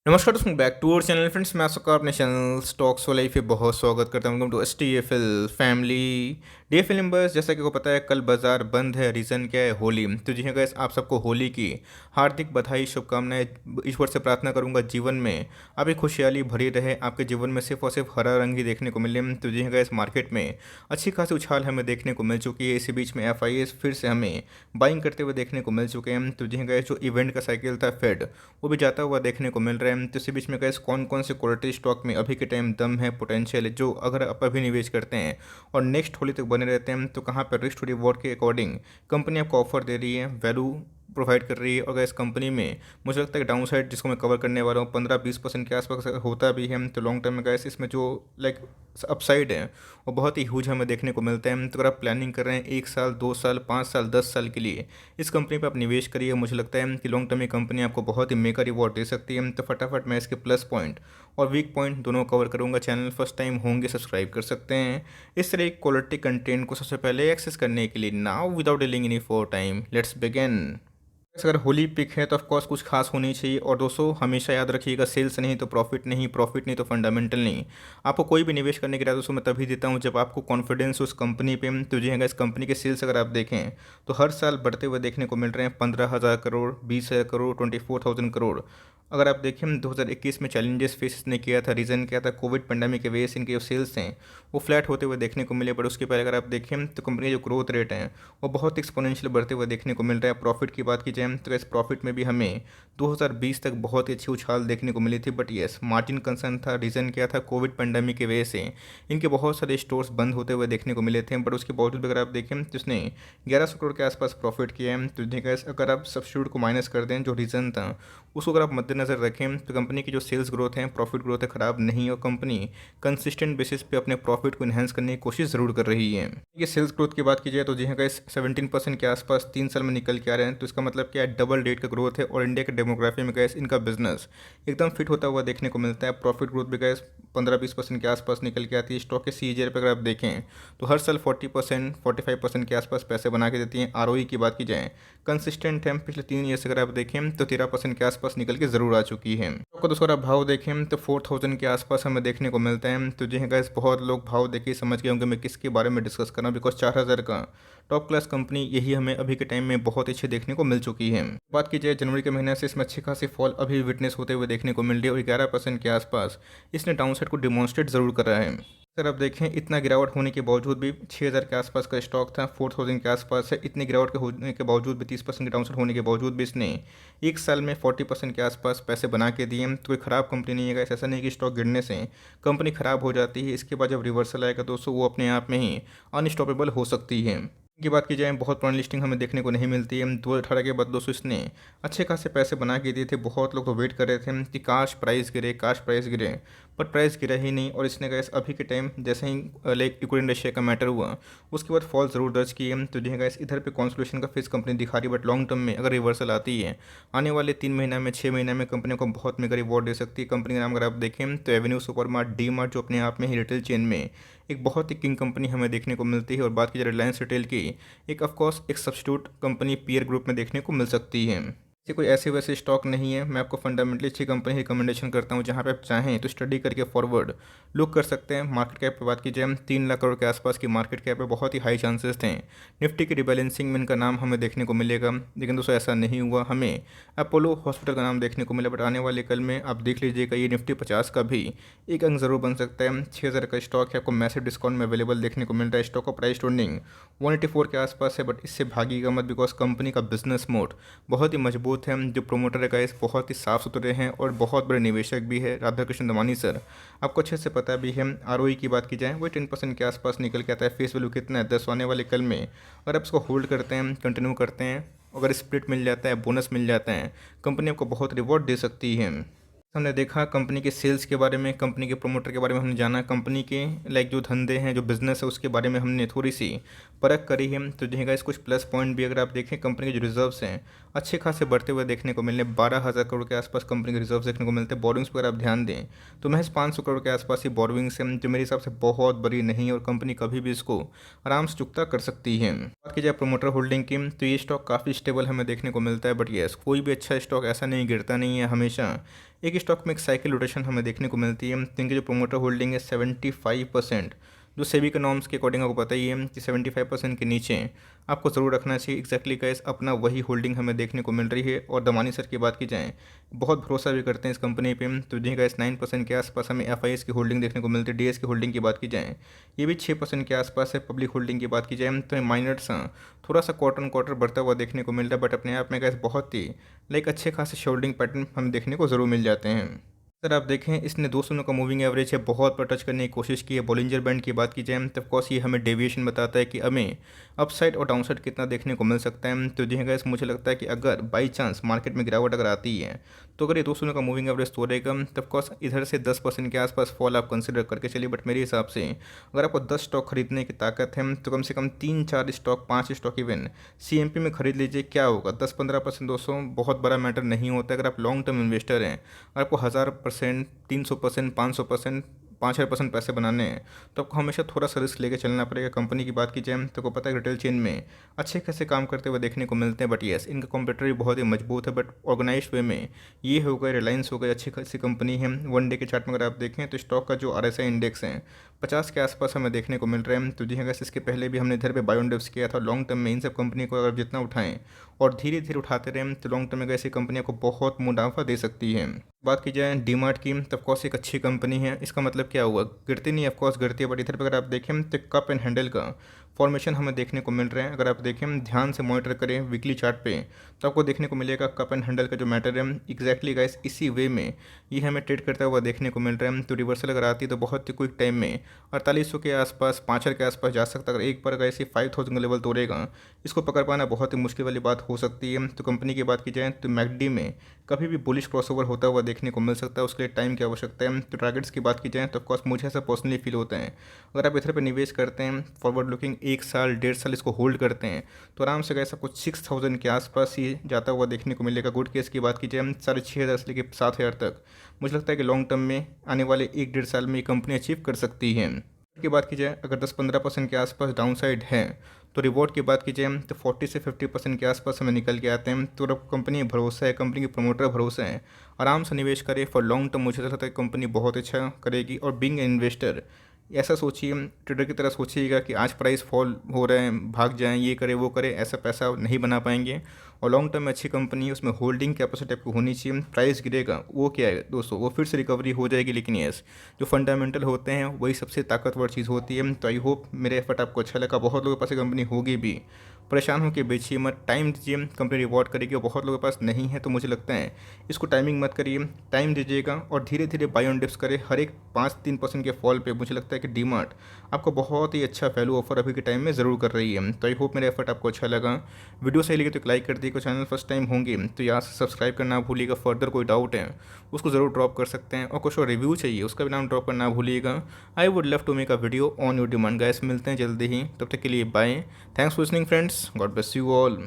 नमस्कार दोस्तों, back to our channel friends. मैं आपका अपने चैनल स्टॉक्स वाले पे बहुत स्वागत करता हूँ। Welcome to STFL family. DFL members, जैसा कि आपको पता है कल बाजार बंद है। रीज़न क्या है? होली। तो जी हाँ गाइस, आप सबको होली की हार्दिक बधाई, शुभकामनाएं। ईश्वर से प्रार्थना करूंगा जीवन में आपकी खुशहाली भरी रहे, आपके जीवन में सिर्फ और सिर्फ हरा रंग ही देखने को मिले। तो जी हाँ गाइस, मार्केट में अच्छी खासी उछाल हमें देखने को मिल चुकी है। इसी बीच में FIS फिर से हमें बाइंग करते हुए देखने को मिल चुके हैं। तो जी हाँ गाइस, जो इवेंट का साइकिल था फेड, वो भी जाता हुआ देखने को मिल रहा है। तो इसी बीच में गैस कौन कौन से क्वालिटी स्टॉक में अभी के टाइम दम है, पोटेंशियल है, जो अगर आप अभी निवेश करते हैं और नेक्स्ट होली तक बने रहते हैं, तो कहाँ पर रिस्क टू रिवॉर्ड के अकॉर्डिंग कंपनी आपको ऑफर दे रही है, वैल्यू प्रोवाइड कर रही है। और गैस कंपनी में मुझे लगता है डाउन साइड जिसको मैं कवर करने वाला हूँ 15-20% के आसपास होता भी है। तो लॉन्ग टर्म में गैस इसमें जो लाइक अपसाइड है वो बहुत ही ह्यूज हमें देखने को मिलता है। तो अगर आप प्लानिंग कर रहे हैं 1 साल, 2 साल, 5 साल, 10 साल के लिए इस कंपनी पर आप निवेश करिए। मुझे लगता है कि लॉन्ग टर्म में कंपनी आपको बहुत ही मेगा रिवॉर्ड दे सकती है। तो फटाफट मैं इसके प्लस पॉइंट और वीक पॉइंट दोनों कवर करूंगा। चैनल फर्स्ट टाइम होंगे सब्सक्राइब कर सकते हैं इस तरह क्वालिटी कंटेंट को सबसे पहले एक्सेस करने के लिए। Now without dealing any for time, let's begin. अगर होली पिक है तो ऑफकोर्स कुछ खास होनी चाहिए। और दोस्तों हमेशा याद रखिएगा, सेल्स नहीं तो प्रॉफिट नहीं, प्रॉफिट नहीं तो फंडामेंटल नहीं। आपको कोई भी निवेश करने की राय दोस्तों मैं तभी देता हूँ जब आपको कॉन्फिडेंस हो उस कंपनी पे। तो जी हाँ, इस कंपनी के सेल्स अगर आप देखें तो हर साल बढ़ते हुए देखने को मिल रहे हैं। 15,000 करोड़, 20,000 करोड़, 24,000 करोड़। अगर आप देखें 2021 में चैलेंजेस फेस इसने किया था। रीज़न क्या था? कोविड पेंडेमिक के वजह से इनके जो सेल्स हैं वो फ्लैट होते हुए देखने को मिले। बट उसके पहले अगर आप देखें तो कंपनी के जो ग्रोथ रेट है वो बहुत एक्सपोनेंशियल बढ़ते हुए देखने को मिल रहा है। प्रॉफिट की बात की जाए तो इस प्रॉफिट में भी हमें 2020 तक बहुत ही अच्छी उछाल देखने को मिली थी। बट येस, मार्जिन कंसर्न था। रीज़न क्या था? कोविड पेंडेमिक की वजह से इनके बहुत सारे स्टोर्स बंद होते हुए देखने को मिले थे। बट उसके बावजूद अगर आप देखें तो इसने 1100 करोड़ के आसपास प्रॉफिट किया है। तो देखा अगर आप सब्सिट्यूट को माइनस कर दें जो रीज़न था उसको अगर आप मद्देनजर रखें तो कंपनी की जो सेल्स ग्रोथ है, प्रॉफिट ग्रोथ है, ख़राब नहीं है। और कंपनी कंसिस्टेंट बेसिस पे अपने प्रॉफिट को इन्हेंस करने की कोशिश ज़रूर कर रही है। ये सेल्स ग्रोथ की बात की जाए तो जी हाँ गाइस, 17% के आसपास 3 साल में निकल के आ रहे हैं। तो इसका मतलब क्या है? डबल रेट का ग्रोथ है। और इंडिया के डेमोग्राफी में गैस इनका बिजनेस एकदम फिट होता हुआ देखने को मिलता है। प्रॉफिट ग्रोथ भी गैस 15-20% के आसपास निकल के आती है। स्टॉक के CAGR पर अगर आप देखें तो हर साल 40%, 45% के आसपास पैसे बना के देती हैं। ROE की बात की जाए कंसिस्टेंट है। पिछले 3 ईयर से अगर आप देखें तो 13% के आसपास निकल के ज़रूर आ चुकी है। आपको दूसरा अगर भाव देखें तो 4,000 के आसपास हमें देखने को मिलता है। तो जी हाँ गाइस, बहुत लोग भाव देख के समझ गए होंगे मैं किसके बारे में डिस्कस कर रहा हूँ। बिकॉज 4,000 का टॉप क्लास कंपनी यही हमें अभी के टाइम में बहुत अच्छे देखने को मिल चुकी है। बात की जाए जनवरी के महीने से इसमें अच्छी खासी फॉल अभी विटनेस होते हुए देखने को मिल रही है। और 11% के आसपास इसने डाउनसाइड को डिमॉन्स्ट्रेट ज़रूर कर रहा है। अगर आप देखें इतना गिरावट होने के बावजूद भी 6,000 के आसपास का स्टॉक था, 4,000 के आसपास है। इतनी गिरावट के होने के बावजूद भी, 30% के डाउनसाइड होने के बावजूद भी इसने 1 साल में 40% के आसपास पैसे बना के दिए। तो कोई ख़राब कंपनी नहीं है। ऐसा नहीं कि स्टॉक गिरने से कंपनी ख़राब हो जाती है। इसके बाद जब रिवर्सल आएगा दोस्तों वो अपने आप में ही अनस्टॉपेबल हो सकती है। की बात की जाए बहुत पुरानी लिस्टिंग हमें देखने को नहीं मिलती है। 2018 के बाद दोस्तों इसने अच्छे खासे पैसे बना के दिए थे। बहुत लोग तो वेट कर रहे थे कि काश प्राइस गिरे, काश प्राइस गिरे। पर प्राइस गिरा ही नहीं। और इसने गैस अभी के टाइम जैसे ही लाइक यूक्रेन रशिया का मैटर हुआ उसके बाद फॉल ज़रूर दर्ज की है। तो जी गैस इधर पे कॉन्सोलेशन का फेस कंपनी दिखा रही है। बट लॉन्ग टर्म में अगर रिवर्सल आती है आने वाले 3 महीना में, 6 महीना में कंपनी को बहुत मेगा रिवॉर्ड दे सकती है। कंपनी का नाम अगर आप देखें तो Avenue super mart, D mart, जो अपने आप में ही रिटेल चेन में एक बहुत ही किंग कंपनी हमें देखने को मिलती है। और बात की जाए रिलायंस रिटेल की, एक ऑफकोर्स एक सब्स्टिट्यूट कंपनी पीयर ग्रुप में देखने को मिल सकती है। ऐसे कोई ऐसे वैसे स्टॉक नहीं है। मैं आपको फंडामेंटली अच्छी कंपनी रिकमेंडेशन करता हूँ जहाँ पे आप चाहें तो स्टडी करके फॉरवर्ड लुक कर सकते हैं। मार्केट कैप पर बात की जाए 3 लाख करोड़ के आसपास की मार्केट कैप है। बहुत ही हाई चांसेस थे निफ्टी की रिबैलेंसिंग में इनका नाम हमें देखने को मिलेगा। लेकिन दोस्तों ऐसा नहीं हुआ। हमें अपोलो हॉस्पिटल का नाम देखने को मिला। बट आने वाले कल में आप देख लीजिएगा ये निफ्टी 50 का भी एक अंक ज़रूर बन सकता है। 6,000 का स्टॉक है, आपको मैसिव डिस्काउंट में अवेलेबल देखने को मिल रहा है। स्टॉक का प्राइस ट्रेंडिंग 184 के आसपास है। बट इससे भागीगा मत, बिकॉज कंपनी का बिजनेस मोड बहुत ही मजबूत है। जो प्रोमोटर है गाइस बहुत ही साफ़ सुथरे हैं और बहुत बड़े निवेशक भी है, राधा कृष्ण दमानी सर। आपको अच्छे से पता भी है। ROE की बात की जाए वही 10% के आसपास निकल के आता है। फेस वैल्यू कितना है? 10। आने वाले कल में अगर आप इसको होल्ड करते हैं, कंटिन्यू करते हैं, अगर स्प्लिट मिल जाता है, बोनस मिल जाता है, कंपनी आपको बहुत रिवॉर्ड दे सकती है। हमने देखा कंपनी के सेल्स के बारे में, कंपनी के प्रोमोटर के बारे में हमने जाना, कंपनी के लाइक जो धंधे हैं, जो बिजनेस है उसके बारे में हमने थोड़ी सी परख करी है। तो देखेगा इस कुछ प्लस पॉइंट भी अगर आप देखें, कंपनी के जो रिजर्व्स हैं अच्छे खासे बढ़ते हुए देखने को मिलने। 12,000 करोड़ के आसपास कंपनी के रिजर्व्स देखने को मिलते हैं। बोरिंग्स पर अगर आप ध्यान दें तो महज 500 करोड़ के आसपास ही बोरिंग्स हैं, जो मेरे हिसाब से बहुत बड़ी नहीं है। और कंपनी कभी भी इसको आराम से चुकता कर सकती है। बात की जाए प्रोमोटर होल्डिंग की तो ये स्टॉक काफ़ी स्टेबल हमें देखने को मिलता है। बट येस, कोई भी अच्छा स्टॉक ऐसा नहीं गिरता नहीं है, हमेशा एक स्टॉक में एक साइकिल रोटेशन हमें देखने को मिलती है। तो इनकी जो प्रोमोटर होल्डिंग है 75%, जो सेबी के नॉर्म्स के अकॉर्डिंग आपको पता ही है कि 75% के नीचे आपको ज़रूर रखना चाहिए। एग्जैक्टली गाइस अपना वही होल्डिंग हमें देखने को मिल रही है। और दमानी सर की बात की जाए, बहुत भरोसा भी करते हैं इस कंपनी पे। तो जी गाइस 9% के आसपास हमें एफ की होल्डिंग देखने को मिलती है। डी की होल्डिंग की बात की जाए, ये भी 6% के आसपास है। पब्लिक होल्डिंग की बात की जाए तो माइनर्स थोड़ा सा क्वार्टर बढ़ता हुआ देखने को मिल रहा है, बट अपने आप में गाइस बहुत ही अच्छे खासे होल्डिंग पैटर्न हमें देखने को ज़रूर मिल जाते हैं। सर आप देखें इसने 200 दिनों का मूविंग एवरेज है बहुत पर टच करने की कोशिश की है। बॉलिंजर बैंड की बात की जाए तो ऑफकोर्स ये हमें डेविएशन बताता है कि हमें अपसाइड और डाउनसाइड कितना देखने को मिल सकता है। तो जी गाइस मुझे लगता है कि अगर बाई चांस मार्केट में गिरावट अगर आती है तो अगर ये 200 दिनों का मूविंग एवरेज तोड़ेगा तो ऑफकोर्स इधर से 10% के आसपास फॉल आप कंसिडर करके चलिए। बट मेरे हिसाब से अगर आपको 10 स्टॉक खरीदने की ताकत है तो कम से कम 3-4 स्टॉक 5 स्टॉक इवन CMP में खरीद लीजिए। क्या होगा 10-15% दोस्तों बहुत बड़ा मैटर नहीं होता। अगर आप लॉन्ग टर्म इन्वेस्टर हैं, अगर आपको 1000%, 300%, 500%, 5,000% पैसे बनाने हैं तो आपको हमेशा थोड़ा सा रिस्क लेके चलना पड़ेगा। कंपनी की बात की जाए तो को पता है रिटेल चेन में अच्छे खासे काम करते हुए देखने को मिलते हैं। बट येस इनका कॉम्पिटिटर भी बहुत ही मजबूत है। बट ऑर्गेनाइज वे में ये हो गए, रिलायंस हो गई, अच्छी खासी कंपनी है। वन डे के चार्ट में अगर आप देखें तो स्टॉक का जो RSI इंडेक्स है 50 के आसपास हमें देखने को मिल रहा है। तो जी हाँ इसके पहले भी हमने इधर पे बाय ऑन डिप्स किया था। लॉन्ग टर्म में इन सब कंपनी को अगर जितना उठाएं और धीरे धीरे उठाते रहें तो लॉन्ग टर्म में ऐसी कंपनियों को बहुत मुनाफा दे सकती है। बात की जाए डीमार्ट की तो ऑफकोर्स एक अच्छी कंपनी है। इसका मतलब क्या हुआ, गिरती नहीं, ऑफकोर्स गिरती है। बट इधर पर अगर आप देखें तो कप एंड हैंडल का फॉर्मेशन हमें देखने को मिल रहे हैं। अगर आप देखें ध्यान से मॉनिटर करें वीकली चार्ट पे तो आपको देखने को मिलेगा कप एंड हैंडल का जो मैटर है एग्जैक्टली गाइस इसी वे में ये हमें ट्रेड करता हुआ देखने को मिल रहा है। तो रिवर्सल अगर आती है तो बहुत ही क्विक टाइम में 4800 के आसपास, 5,000 के आसपास जा सकता है। अगर एक बार अगर ऐसी 5000 का लेवल तोड़ेगा इसको पकड़ पाना बहुत ही मुश्किल वाली बात हो सकती है। तो कंपनी की बात की जाए तो मैकडी में कभी भी बुलिश क्रॉसओवर होता हुआ देखने को मिल सकता है। उसके लिए टाइम की आवश्यकता है। तो टारगेट्स की बात की जाए तो ऑफकोर्स मुझे ऐसा पर्सनली फील होता है अगर आप इधर पर निवेश करते हैं फॉरवर्ड लुकिंग 1 साल 1.5 साल इसको होल्ड करते हैं तो आराम से कैसा कुछ 6000 के आसपास ही जाता हुआ देखने को मिलेगा। गुड केस की बात की जाए 6,500 से लेकर 7,000 तक मुझे लगता है कि लॉन्ग टर्म में आने वाले 1-1.5 साल में ये कंपनी अचीव कर सकती है। की बात की जाए अगर 10-15% के आसपास डाउनसाइड है तो रिवॉर्ड की बात की जाए तो 40 से 50% के आसपास हमें निकल के आते हैं। तो अब कंपनी भरोसा है, कंपनी के प्रमोटर भरोसा है, आराम से निवेश करे फॉर लॉन्ग टर्म। मुझे लगता है कंपनी बहुत अच्छा करेगी। और बीइंग इन्वेस्टर ऐसा सोचिए, ट्रेडर की तरह सोचिएगा कि आज प्राइस फॉल हो रहे हैं भाग जाएं, ये करे वो करे, ऐसा पैसा नहीं बना पाएंगे। और लॉन्ग टर्म में अच्छी कंपनी है, उसमें होल्डिंग कैपेसिटी आपको होनी चाहिए। प्राइस गिरेगा वो क्या है दोस्तों, वो फिर से रिकवरी हो जाएगी। लेकिन यस जो फंडामेंटल होते हैं वही सबसे ताकतवर चीज़ होती है। तो आई होप मेरे एफर्ट आपको अच्छा लगा। बहुत लोगों के पास कंपनी होगी भी, परेशान होकर बेचिए मत, टाइम दीजिए, कंपनी रिवॉर्ड करेगी। और बहुत लोगों के पास नहीं है तो मुझे लगता है इसको टाइमिंग मत करिए, टाइम दीजिएगा और धीरे धीरे बाय ऑन डिप्स करें। हर एक 5-3% के फॉल पे मुझे लगता है कि डीमार्ट आपको बहुत ही अच्छा वैल्यू ऑफर अभी के टाइम में ज़रूर कर रही है। तो आई होप मेरा एफर्ट आपको अच्छा लगा। वीडियो सही लगे तो एक लाइक कर दिए। चैनल फर्स्ट टाइम होंगे तो यहाँ से सब्सक्राइब करना भूलिएगा। फर्दर कोई डाउट है उसको ज़रूर ड्रॉप कर सकते हैं। और कुछ और रिव्यू चाहिए उसका भी नाम ड्रॉप करना भूलिएगा। I would love to make a video on your demand. Guys मिलते हैं जल्दी ही, तब तक के लिए bye. Thanks for listening friends, God bless you all.